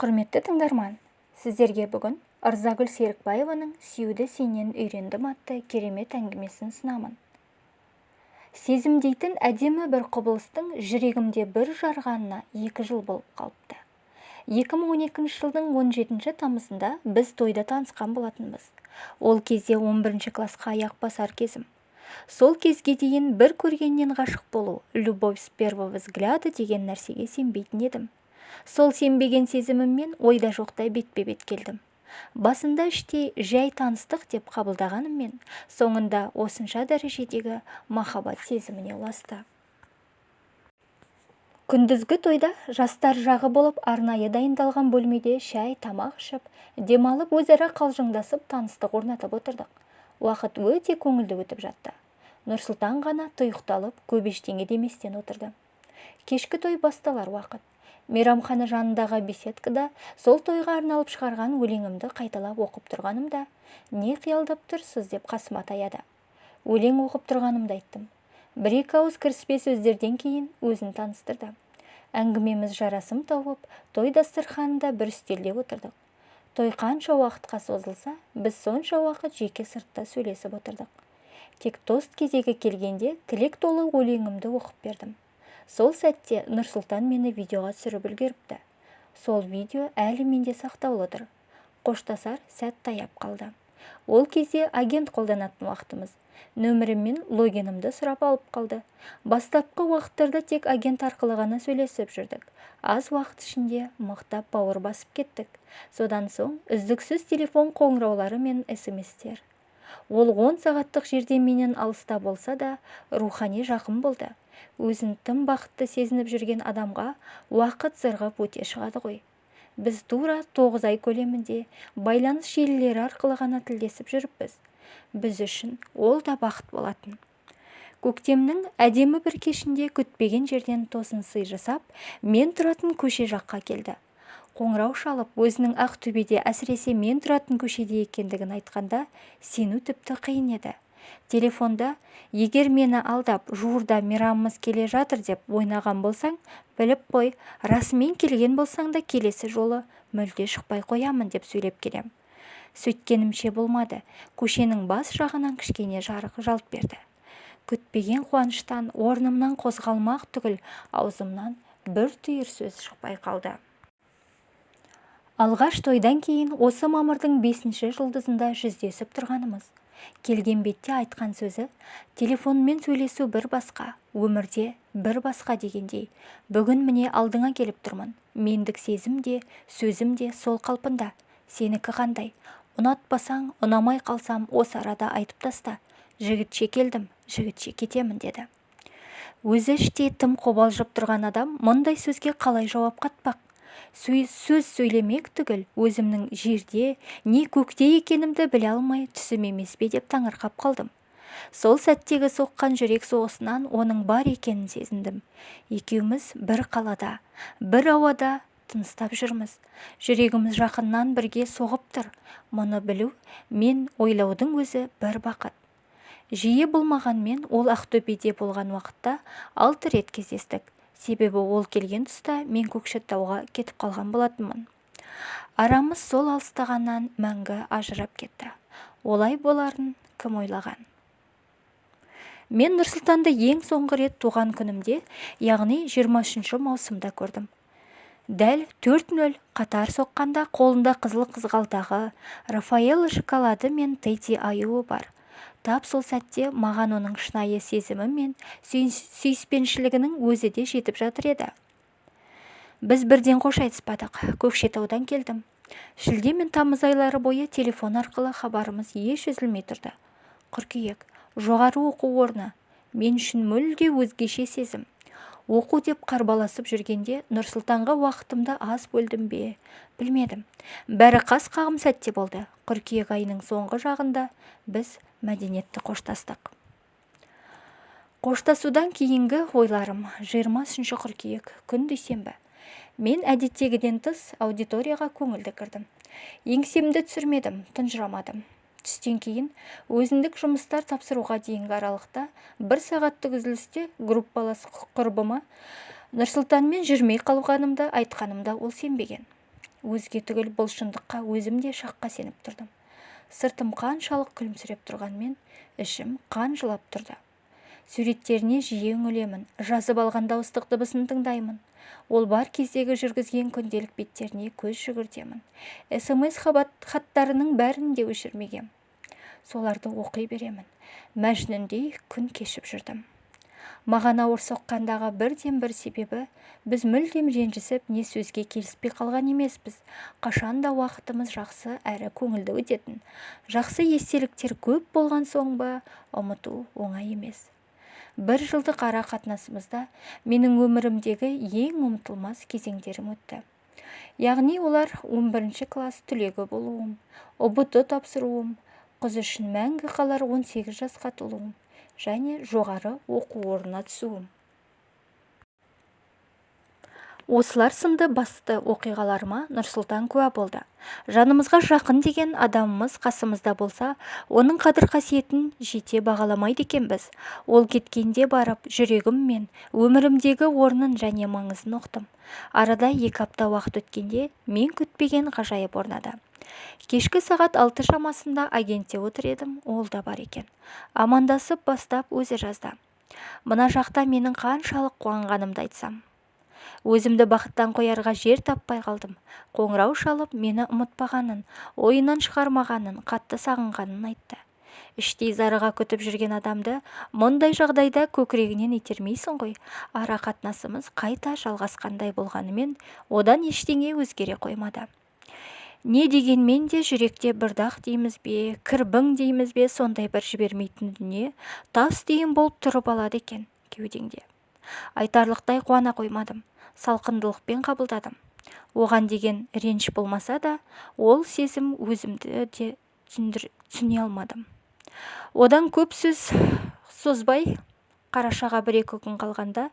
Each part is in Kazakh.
Құрметті тыңдарман, сіздерге бүгін Ырзагүл Серікбаеваның «Сүюді сенен үйрендім» атты керемет әңгімесін сынамын. Сезім дейтін әдемі бір құбылыстың жүрегімде бір жарғанына 2 жыл болып қалыпты. 2012 жылдың 17 тамызында біз тойда танысқан болатынбыз. Ол кезде 11 классқа аяқ басар кезім. Сол кезге дейін бір көргеннен ғашық болу, любовь с первого взгляда деген нәрсеге сенбейтін едім. Сол сенбеген сезіміммен ойда жоқтай бетпе-бет келдім. Басында іштей жай таныстық деп қабылдағаныммен, соңында осынша дәрежедегі махаббат сезіміне ұласты. Күндізгі тойда жастар жағы болып арнайы дайындалған бөлмеде шай, тамақ ішіп, демалып өзара қалжыңдасып таныстық орнатып отырдық. Уақыт өте көңілді өтіп жатты. Нұрсұлтан ғана тұйықталып, көп ештеңе деместен отырды. Кешкі той басталар уақыт. Мейрамхана жанындағы беседкада сол тойға арналып шығарған өлеңімді қайталап оқып тұрғанымда, не қиялдап тұрсыз деп қасыма таяды. Өлең оқып тұрғанымды айттым. Бір-екі ауыз кіріспе сөздерден кейін өзін таныстырды. Әңгімеміз жарасым тауып, той дастарханында бір үстелде отырдық. Той қанша уақытқа созылса, біз сонша уақыт жеке сыртта сөйлесіп отырдық. Тек тост кезегі келгенде тілек толы өлеңімді оқып бердім. Сол сәтте Нұрсұлтан мені видеоға түсіріп үлгеріпті. Сол видео әлі менде сақтаулыдыр. Қоштасар сәт таяп қалды. Ол кезде агент қолданатын уақытымыз. Нөмірім мен логинімді сұрап алып қалды. Бастапқы уақыттарда тек агент арқылы ғана сөйлесіп жүрдік. Аз уақыт ішінде мықтап бауыр басып кеттік. Содан соң үздіксіз телефон қоңыраулары мен смс-тер. Ол 10 сағаттық жерде менен алыста болса да, рухани жақын болды. Өзін тым бақытты сезініп жүрген адамға уақыт зырғып өте шығады ғой. Біз тура 9 ай көлемінде байланыс желілері арқылы ғана тілдесіп жүріппіз. Біз үшін ол да бақыт болатын. Көктемнің әдемі бір кешінде күтпеген жерден тосын сый жасап, мен тұратын көше жаққа келді. Қоңырау шалып, өзінің Ақтөбеде, әсіресе мен тұратын көшеде екендігін айтқанда, сену тіпті қиын еді. Телефонда, егер мені алдап, жуырда мейрамымыз келе жатыр деп ойнаған болсаң, біліп қой, расымен келген болсаң да келесі жолы мүлде шықпай қоямын деп сөйлеп келем. Сөйткенімше болмады. Көшенің бас жағынан кішкене жарық жалт берді. Күтпеген қуаныштан орнымнан қозғалмақ түгіл, аузымнан бір түйір сөз шықпай қалды. Алғаш тойдан кейін осы мамырдың 5-ші жұлдызында жүздесіп тұрғанымыз. Келген бетте айтқан сөзі, телефонмен сөйлесу бір басқа, өмірде бір басқа дегендей. Бүгін міне алдыңа келіп тұрмын. Мендік сезім де, сөзім де сол қалпында. Сенікі қандай? Ұнатпасаң, ұнамай қалсам, осы арада айтып таста. Жігітше келдім, жігітше кетемін деді. Өзі іштей тым қобалжып тұрған адам мұндай сөзге қалай жауап қатпақ? Сөз сөйлемек түгіл, өзімнің жерде, не көкте екенімді біле алмай түсім емес пе деп таңырқап қалдым. Сол сәттегі соққан жүрек соғысынан оның бар екенін сезіндім. Екеуміз бір қалада, бір ауада тыныстап жүрміз. Жүрегіміз жақыннан бірге соғып тұр. Мұны білу, мен ойлаудың өзі бір бақыт. Жиі болмағанмен ол Ақтөбеде болған уақытта 6 рет кездестік. Себебі ол келген тұста мен Көкшетауға кетіп қалған болатынмын. Арамыз сол алыстағаннан мәңгі ажырап кетті. Олай боларын кім ойлаған? Мен Нұрсұлтанды ең соңғы рет туған күнімде, яғни 23 маусымда көрдім. Дәл 4-0 қатар соққанда қолында қызыл қызғалдағы, Рафаэлло шоколады мен Тедди аюы бар. Тап сол сәтте маған оның шынайы сезімі мен сүйіспеншілігінің өзі де жетіп жатыр еді. Біз бірден қош айтыспадық. Көкшетаудан келдім. Шілде мен тамыз айлары бойы телефон арқылы хабарымыз еш үзілмей тұрды. Қыркүйек, жоғары оқу орны. Мен үшін мүлде өзгеше сезім. Оқу деп қарбаласып жүргенде Нұрсұлтанға уақытымды аз бөлдім бе? Білмедім. Бәрі қас қағым сәтте болды. Қыркүйек айының соңғы жағында біз мәдениетті қоштастық. Қоштасудан кейінгі ойларым 23 қыркүйек, күн дүйсенбі. Мен әдеттегіден тыс аудиторияға көңілді кірдім. Еңсемді түсірмедім, тұнжырамадым. Түстен кейін өзіндік жұмыстар тапсыруға дейінгі аралықта 1 сағаттық үзілісте группалас құрбыма Нұрсұлтанмен жүрмей қалғанымды айтқанымда ол сенбеген. Өзге түгіл бұл шындыққа өзім де шаққа сеніп тұрдым. Сыртым қаншалық күлімсіреп тұрғанмен, ішім қан жылап тұрды. Суреттеріне жиі үңілемін, жазып алған дауыстық дыбысын тыңдаймын. Ол бар кездегі жүргізген күнделік беттеріне көз жүгіртемін. СМС хаттарының бәрін де өшірмегем. Соларды оқи беремін. Мәжнүндей күн кешіп жүрдім. Маған ауыр соққандағы бірден бір себебі, біз мүлдем ренжісіп, не сөзге келіспей қалған емеспіз. Қашанда уақытымыз жақсы әрі көңілді өтетін. Жақсы естеліктер көп болған соң ба, ұмыту оңай емес. Бір жылдық ара қатынасымызда менің өмірімдегі ең ұмытылмас кезеңдерім өтті. Яғни олар 11 класс түлегі болуым, ұбт тапсыруым, қыз үшін мәңгі қалар 18 жасқа толуым және жоғары оқу орнына түсуім. Осылар сынды басты оқиғаларыма Нұрсұлтан куә болды. Жанымызға жақын деген адамымыз қасымызда болса, оның қадір қасиетін жете бағаламайды екенбіз. Ол кеткенде барып, жүрегіммен өмірімдегі орнын және маңызын ұқтым. Арада 2 апта уақыт өткенде мен күтпеген ғажайып орнады. Кешкі сағат 6 шамасында агентте отыр едім, ол да бар екен. Амандасып бастап өзі жазды. Мына жақта менің қаншалық қуанғанымды айтсам. Өзімді бақыттан қоярға жер таппай қалдым. Қоңырау шалып, мені ұмытпағанын, ойынан шығармағанын, қатты сағынғанын айтты. Іштей зарыға күтіп жүрген адамды мұндай жағдайда көкірегінен итермейсің ғой. Ара қатынасымыз қайта жалғасқандай болғанымен, одан ештеңе өзгере қоймады. Не дегенмен де жүректе бірдақ дейміз бе, кірбің дейміз бе, сондай бір жібермейтін дүние тас дейін болып тұрып алады екен кеудеңде. Айтарлықтай қуана қоймадым. Салқындылықпен қабылдадым. Оған деген реніш болмаса да, ол сезім өзімді де түсіне алмадым. Одан көп сөз созбай, қарашаға 1-2 күн қалғанда,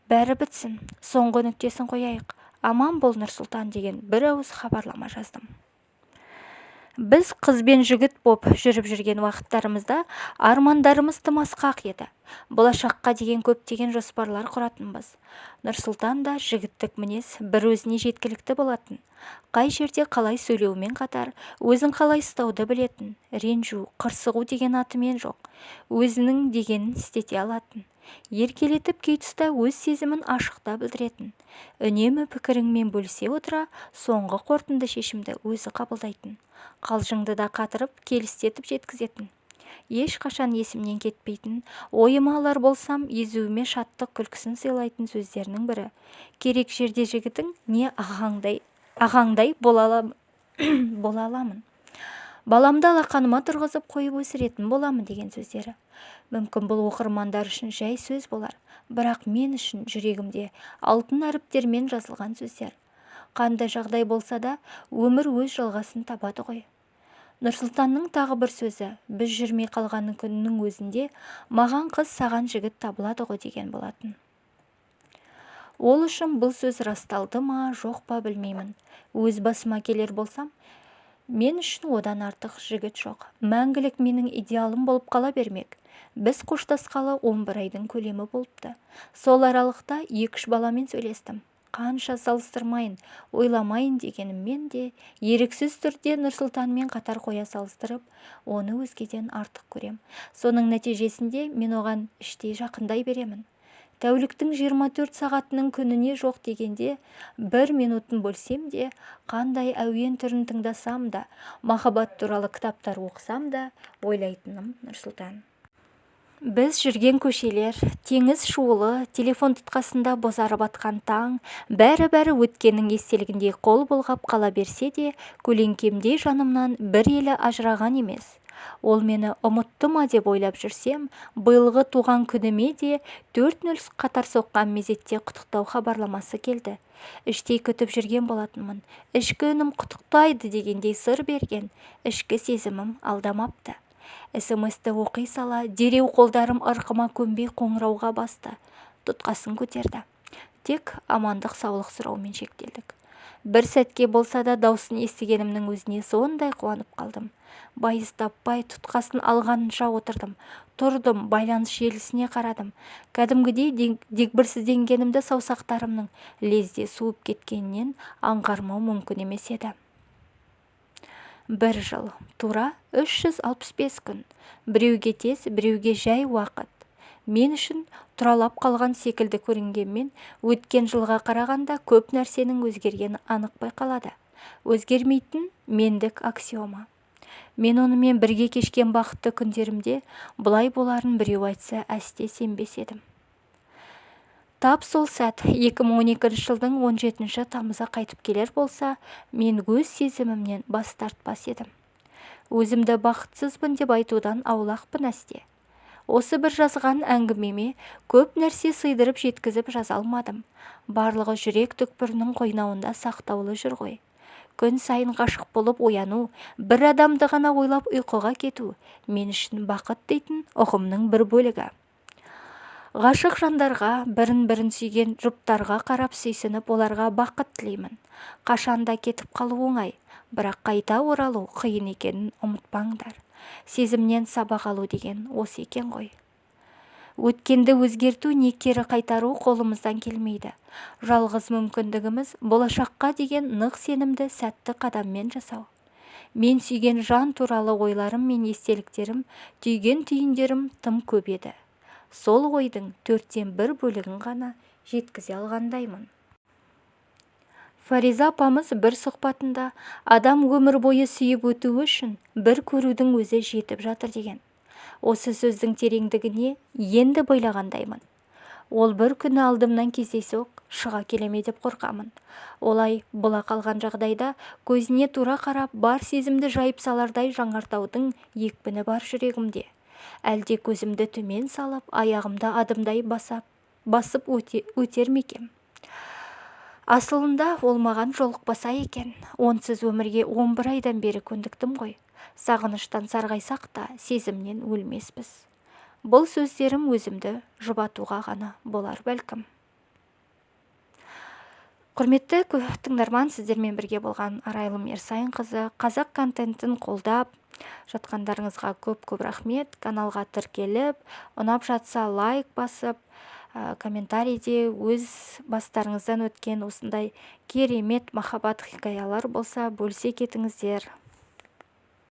бәрі бітсін, соңғы нүктесін қояйық, аман бол Нұрсұлтан деген бір ауыз хабарлама жаздым. Біз қызбен жігіт боп жүріп жүрген уақыттарымызда армандарымыз тым асқақ еді. Болашаққа деген көптеген жоспарлар құратынбыз. Нұрсұлтан да жігіттік мінез бір өзіне жеткілікті болатын. Қай жерде қалай сөйлеумен қатар, өзін қалай ұстауды білетін, ренжу, қырсығу деген атымен жоқ. Өзінің дегенін істете алатын. Еркелетіп кей тұста өз сезімін ашықта білдіретін. Үнемі пікіріңмен бөлісе отыра, соңғы қорытынды шешімді өзі қабылдайтын. Қалжыңды да қатырып, келістетіп жеткізетін. Ешқашан есімнен кетпейтін, ойыма алар болсам, езуіме шаттық күлкісін сыйлайтын сөздерінің бірі. Керек жерде жігітің не ағаңдай бола аламын. Баламды алақаныма тұрғызып қойып өсіретін боламын деген сөздері. Мүмкін бұл оқырмандар үшін жай сөз болар, бірақ мен үшін жүрегімде алтын әріптермен жазылған сөздер. Қандай жағдай болса да, өмір өз жалғасын табады ғой. Нұрсұлтанның тағы бір сөзі, біз жүрмей қалғанның күнінің өзінде маған қыз, саған жігіт табылады ғой деген болатын. Ол үшін бұл сөз расталды ма, жоқ па білмеймін. Өз басыма келер болсам, мен үшін одан артық жігіт жоқ. Мәңгілік менің идеалым болып қала бермек. Біз қоштасқалы 11 айдың көлемі болыпты. Сол аралықта 2-3 баламен сөйлестім. Қанша салыстырмайын, ойламайын дегеніммен де, еріксіз түрде Нұрсұлтанмен қатар қоя салыстырып, оны өзгеден артық көрем. Соның нәтижесінде мен оған іштей жақындай беремін. Тәуліктің 24 сағатының күніне жоқ дегенде, 1 минутын бөлсем де, қандай әуен түрін тыңдасам да, махаббат туралы кітаптар оқысам да, ойлайтыным Нұрсұлтан. Біз жүрген көшелер, теңіз шуылы, телефон тұтқасында бозарып атқан таң, бәрі өткеннің естелігіндей қол бұлғап қала берсе де, көлеңкемдей жанымнан бір елі ажыраған емес. Ол мені ұмытты ма деп ойлап жүрсем, биылғы туған күніме де 4-0 қатар соққан мезетте құттықтау хабарламасы келді. Іштей күтіп жүрген болатынмын. Ішкі үнім құттықтайды дегендей сыр берген, ішкі сезімім алдамапты. СМС-ті оқи сала, дереу қолдарым ырқыма көнбей қоңырауға басты. Тұтқасын көтерді. Тек амандық саулық сұраумен шектелдік. Бір сәтке болса да даусын естігенімнің өзіне сондай қуанып қалдым. Байыз таппай тұтқасын алғанынша отырдым. Тұрдым, байланыс желісіне қарадым. Кәдімгідей дегбірсізденгенімді саусақтарымның лезде суып кеткенінен аңғармау мүмкін емес еді. 1 жыл, тура 365 күн. Біреуге тез, біреуге жай уақыт. Мен үшін тұралап қалған секілді көрінгенмен, өткен жылға қарағанда көп нәрсенің өзгергені анық байқалады. Өзгермейтін мендік аксиома. Мен онымен бірге кешкен бақытты күндерімде бұлай боларын біреу айтса әсте сенбес едім. Тап сол сәт 2012 жылдың 17 тамызы қайтып келер болса, мен өз сезімімнен бас тартпас едім. Өзімді бақытсызбын деп айтудан аулақпын әсте. Осы бір жазған әңгімеме көп нәрсе сыйдырып жеткізіп жаза алмадым. Барлығы жүрек түкпірінің қойнауында сақтаулы жүр ғой. Күн сайын ғашық болып ояну, бір адамды ғана ойлап ұйқыға кету, мен үшін бақыт дейтін ұғымның бір бөлігі. Ғашық жандарға, бірін-бірін сүйген жұптарға қарап сүйсініп, оларға бақыт тілеймін. Қашанда кетіп қалу оңай, бірақ қайта оралу қиын екенін ұмытпаңдар. Сезімнен сабақ алу деген осы екен ғой. Өткенді өзгерту не кері қайтару қолымыздан келмейді. Жалғыз мүмкіндігіміз болашаққа деген нық сенімді сәтті қадаммен жасау. Мен сүйген жан туралы ойларым мен естеліктерім, түйген түйіндерім тым көп еді. Сол ойдың 1/4 бөлігін ғана жеткізе алғандаймын. Фариза апамыз бір сұхбатында адам өмір бойы сүйіп өтуі үшін бір көрудің өзі жетіп жатыр деген. Осы сөздің тереңдігіне енді бойлағандаймын. Ол бір күні алдымнан кездейсоқ шыға келеме деп қорқамын. Олай бұла қалған жағдайда көзіне тура қарап бар сезімді жайып салардай жаңартаудың екпіні бар жүрегімде. Әлде көзімді төмен салып, аяғымда адымдай басып өтер мекем. Асылында ол маған жолықпаса екен. Онсыз өмірге 11 айдан бері көндіктім ғой. Сағыныштан сарғайсақ та сезімнен өлмеспіз. Бұл сөздерім өзімді жұбатуға ғана болар бәлкім. Құрметті тыңдарман, сіздермен бірге болған Арайлым Ерсайынқызы. Қазақ контентін қолдап жатқандарыңызға көп рахмет. Каналға тіркеліп, ұнап жатса лайк басып, комментарийде өз бастарыңыздан өткен осындай керемет махаббат хикаялар болса бөлісе кетіңіздер.